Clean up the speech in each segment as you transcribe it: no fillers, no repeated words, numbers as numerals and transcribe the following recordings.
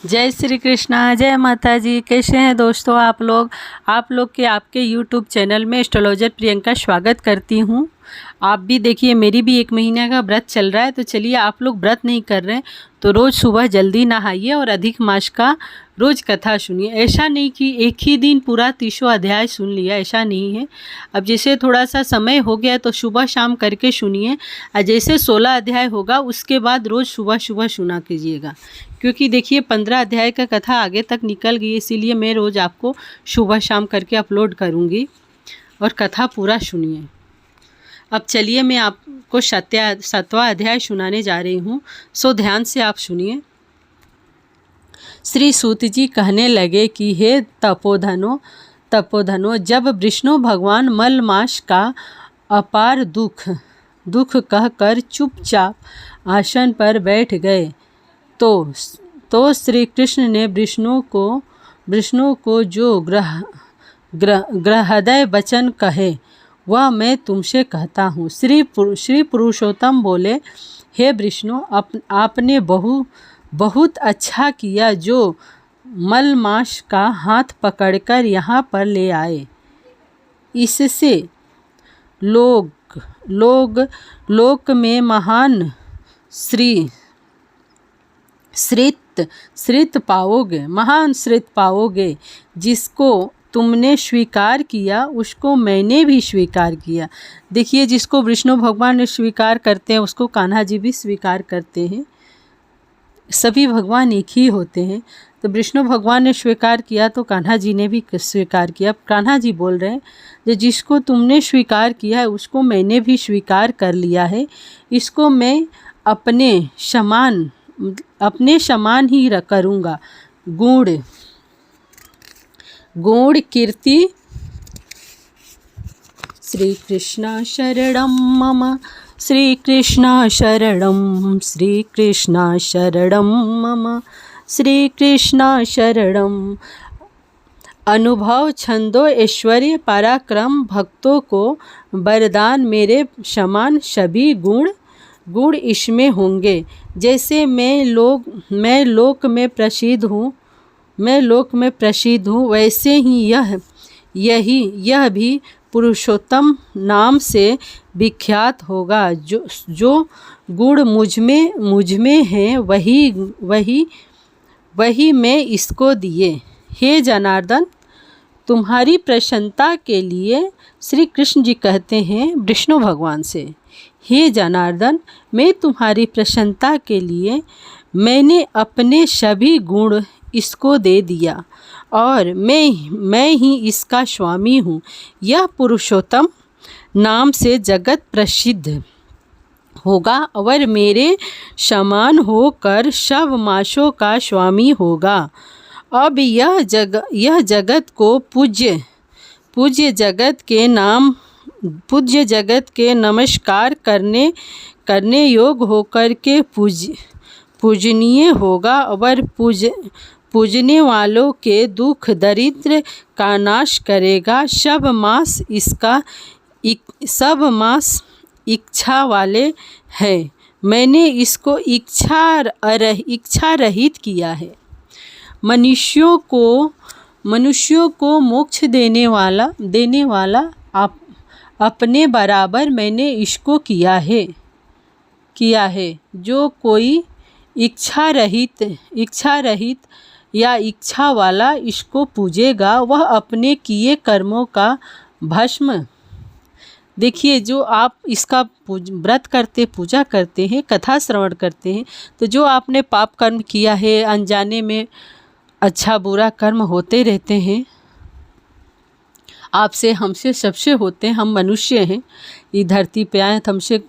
जय श्री कृष्णा, जय माता जी। कैसे हैं दोस्तों आप लोग के आपके YouTube चैनल में एस्ट्रोलॉजर प्रियंका स्वागत करती हूँ। आप भी देखिए, मेरी भी 1 महीने का व्रत चल रहा है। तो चलिए, आप लोग व्रत नहीं कर रहे हैं तो रोज़ सुबह जल्दी नहाइए और अधिक मास का रोज़ कथा सुनिए। ऐसा नहीं कि एक ही दिन पूरा 30 अध्याय सुन लिया, ऐसा नहीं है। अब जैसे थोड़ा सा समय हो गया तो सुबह शाम करके सुनिए, और जैसे 16 अध्याय होगा उसके बाद रोज़ सुबह सुबह सुना कीजिएगा। क्योंकि देखिए 15 अध्याय का कथा आगे तक निकल गई, इसीलिए मैं रोज़ आपको सुबह शाम करके अपलोड करूँगी और कथा पूरा सुनिए। अब चलिए, मैं आपको 7वां अध्याय सुनाने जा रही हूँ, सो ध्यान से आप सुनिए। श्री सूत जी कहने लगे कि हे तपोधनो, जब विष्णु भगवान मलमास का अपार दुख कहकर चुपचाप आसन पर बैठ गए तो श्री कृष्ण ने विष्णु को जो हृदय वचन कहे वह मैं तुमसे कहता हूँ। श्री पुरुषोत्तम बोले, हे विष्णु, आपने बहुत अच्छा किया जो मलमास का हाथ पकड़कर यहाँ पर ले आए। इससे लोक में महान श्रित पाओगे। जिसको तुमने स्वीकार किया उसको मैंने भी स्वीकार किया। देखिए, जिसको विष्णु भगवान ने स्वीकार करते हैं उसको कान्हा जी भी स्वीकार करते हैं। सभी भगवान एक ही होते हैं। तो विष्णु भगवान ने स्वीकार किया तो कान्हा जी ने भी स्वीकार किया। कान्हा जी बोल रहे हैं, जो जिसको तुमने स्वीकार किया है उसको मैंने भी स्वीकार कर लिया है। इसको मैं अपने समान ही करूँगा। गुण कीर्ति। श्री कृष्ण शरणम मम, श्री कृष्ण शरणम, श्री कृष्ण शरणम मम, श्री कृष्ण शरणम। अनुभव, छंदो, ऐश्वर्य, पराक्रम, भक्तों को वरदान मेरे समान सभी गुण इसमें होंगे। जैसे मैं लोक में प्रसिद्ध हूँ वैसे ही यह भी पुरुषोत्तम नाम से विख्यात होगा। जो गुण मुझ में है वही मैं इसको दिए। हे जनार्दन, तुम्हारी प्रसन्नता के लिए, श्री कृष्ण जी कहते हैं विष्णु भगवान से, हे जनार्दन, मैं तुम्हारी प्रसन्नता के लिए मैंने अपने सभी गुण इसको दे दिया और मैं ही इसका स्वामी हूँ। यह पुरुषोत्तम नाम से जगत प्रसिद्ध होगा और मेरे समान होकर सब मासों का स्वामी होगा। अब यह जगत को पूज्य जगत के नमस्कार करने योग होकर के पूजनीय होगा और पूजने वालों के दुख दरिद्र का नाश करेगा। सब मास इच्छा वाले हैं। मैंने इसको इच्छा रहित किया है। मनुष्यों को मोक्ष देने वाला अपने बराबर मैंने इसको किया है। जो कोई इच्छा रहित या इच्छा वाला इसको पूजेगा वह अपने किए कर्मों का भस्म। देखिए, जो आप इसका व्रत करते, पूजा करते हैं, कथा श्रवण करते हैं, तो जो आपने पाप कर्म किया है, अनजाने में अच्छा बुरा कर्म होते रहते हैं। आपसे, हमसे, सबसे होते हैं। हम मनुष्य हैं, इस धरती पे आए, हमसे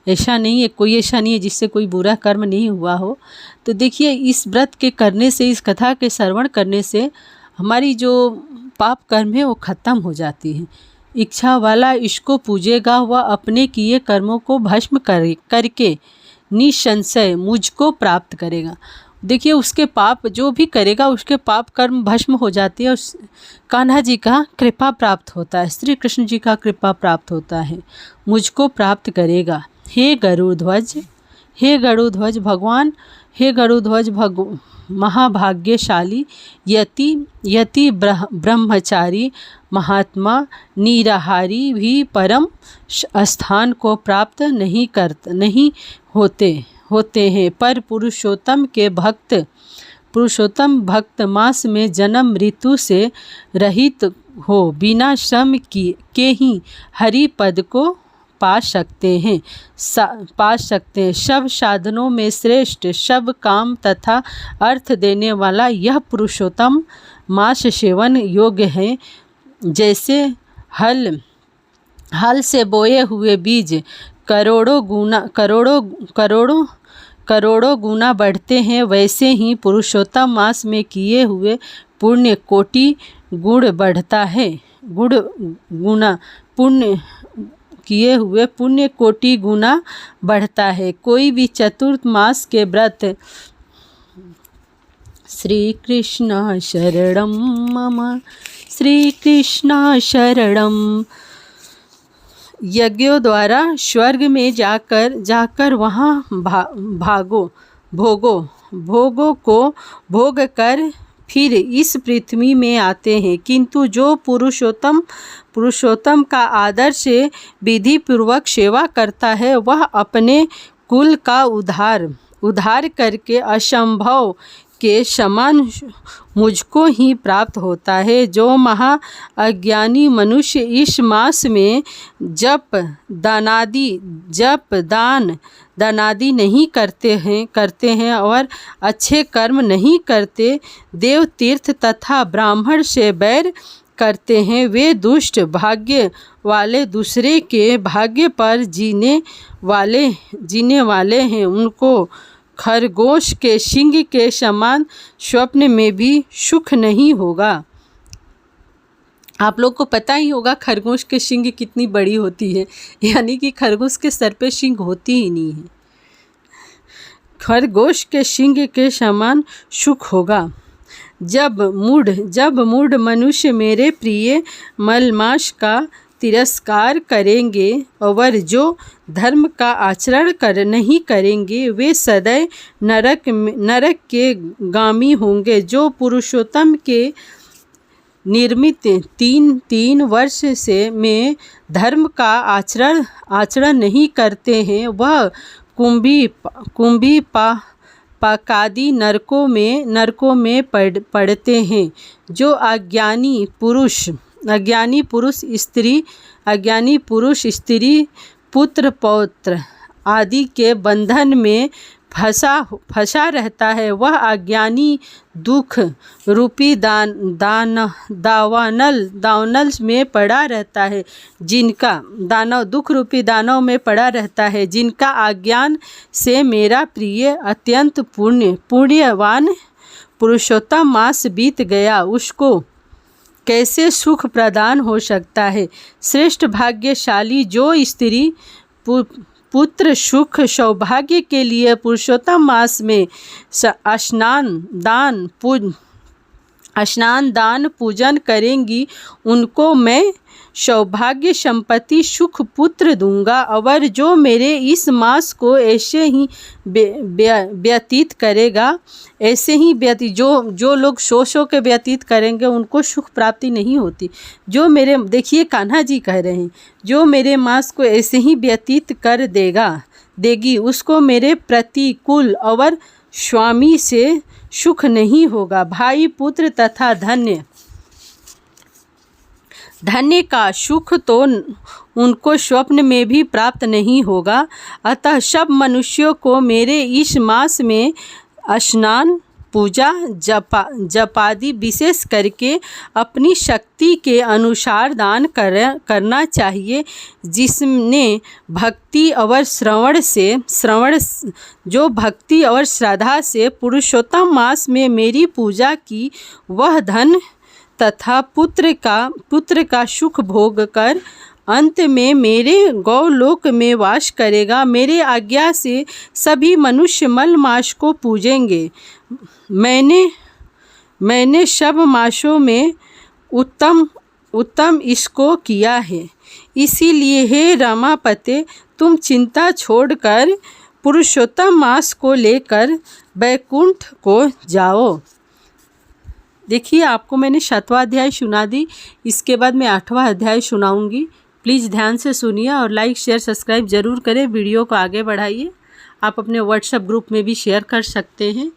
ऐसा नहीं है, कोई ऐसा नहीं है जिससे कोई बुरा कर्म नहीं हुआ हो। तो देखिए, इस व्रत के करने से, इस कथा के श्रवण करने से हमारी जो पाप कर्म है वो ख़त्म हो जाती है। इच्छा वाला इसको पूजेगा वह अपने किए कर्मों को भस्म करके निसंशय मुझको प्राप्त करेगा। देखिए, उसके पाप जो भी करेगा उसके पाप कर्म भस्म हो जाती है और कान्हा जी का कृपा प्राप्त होता है, श्री कृष्ण जी का कृपा प्राप्त होता है, मुझको प्राप्त करेगा। हे गरुड़ध्वज भगवान, हे गरुड़ध्वज महाभाग्यशाली यति ब्रह्मचारी महात्मा निराहारी भी परम स्थान को प्राप्त नहीं होते हैं, पर पुरुषोत्तम भक्त मास में जन्म मृत्यु से रहित हो बिना श्रम के ही हरि पद को पा सकते हैं। सब साधनों में श्रेष्ठ, सब काम तथा अर्थ देने वाला यह पुरुषोत्तम मास सेवन योग्य है। जैसे हल से बोए हुए बीज करोड़ों गुना बढ़ते हैं, वैसे ही पुरुषोत्तम मास में किए हुए पुण्य कोटि गुण बढ़ता है। किए हुए पुण्य कोटि गुना बढ़ता है। कोई भी चतुर्थ मास के व्रत श्री कृष्ण शरणम मम, श्री कृष्ण शरणम यज्ञों द्वारा स्वर्ग में जाकर वहाँ भोगों को भोग कर फिर इस पृथ्वी में आते हैं। किंतु जो पुरुषोत्तम का आदर से विधि पूर्वक सेवा करता है, वह अपने कुल का उद्धार करके असंभव के समान मुझको ही प्राप्त होता है। जो महा अज्ञानी मनुष्य इस मास में जप दानादि नहीं करते हैं और अच्छे कर्म नहीं करते, देव तीर्थ तथा ब्राह्मण से बैर करते हैं, वे दुष्ट भाग्य वाले दूसरे के भाग्य पर जीने वाले हैं। उनको खरगोश के सींग के समान स्वप्न में भी सुख नहीं होगा। आप लोग को पता ही होगा खरगोश के सींग कितनी बड़ी होती है, यानी कि खरगोश के सर पे सींग होती ही नहीं है। खरगोश के सींग के समान सुख होगा। जब मूढ़ मनुष्य मेरे प्रिय मलमास का तिरस्कार करेंगे और जो धर्म का आचरण नहीं करेंगे, वे सदैव नरक के गामी होंगे। जो पुरुषोत्तम के निर्मित तीन वर्ष से में धर्म का आचरण नहीं करते हैं, वह कुंभी पाकादि नरकों में पड़ते हैं। जो अज्ञानी पुरुष स्त्री पुत्र पौत्र आदि के बंधन में फंसा रहता है, वह अज्ञानी दुख रूपी दावानल में पड़ा रहता है, दुख रूपी दानव में पड़ा रहता है। जिनका अज्ञान से मेरा प्रिय अत्यंत पुण्यवान पुरुषोत्तम मास बीत गया, उसको कैसे सुख प्रदान हो सकता है। श्रेष्ठ भाग्यशाली जो स्त्री पुत्र सुख सौभाग्य के लिए पुरुषोत्तम मास में स्नान दान पूजन करेंगी, उनको मैं सौभाग्य संपत्ति सुख पुत्र दूंगा। और जो मेरे इस मास को ऐसे ही व्यतीत करेगा, ऐसे ही जो लोग सो के व्यतीत करेंगे, उनको सुख प्राप्ति नहीं होती। जो मेरे, देखिए कान्हा जी कह रहे हैं, जो मेरे मास को ऐसे ही व्यतीत कर देगी, उसको मेरे प्रतिकूल और स्वामी से सुख नहीं होगा। भाई पुत्र तथा धन्य का सुख तो उनको स्वप्न में भी प्राप्त नहीं होगा। अतः सब मनुष्यों को मेरे इस मास में स्नान पूजा जपादि विशेष करके अपनी शक्ति के अनुसार दान करना चाहिए। जिसने भक्ति और जो भक्ति और श्रद्धा से पुरुषोत्तम मास में मेरी पूजा की, वह धन तथा पुत्र का सुख भोग कर अंत में मेरे गौलोक में वास करेगा। मेरे आज्ञा से सभी मनुष्य मल मास को पूजेंगे। मैंने सब मासों में उत्तम इसको किया है। इसीलिए हे रमापते, तुम चिंता छोड़कर पुरुषोत्तम मास को लेकर बैकुंठ को जाओ। देखिए आपको मैंने 7वां अध्याय सुना दी, इसके बाद मैं 8वां अध्याय सुनाऊंगी। प्लीज़ ध्यान से सुनिए और लाइक शेयर सब्सक्राइब ज़रूर करें। वीडियो को आगे बढ़ाइए। आप अपने व्हाट्सएप ग्रुप में भी शेयर कर सकते हैं।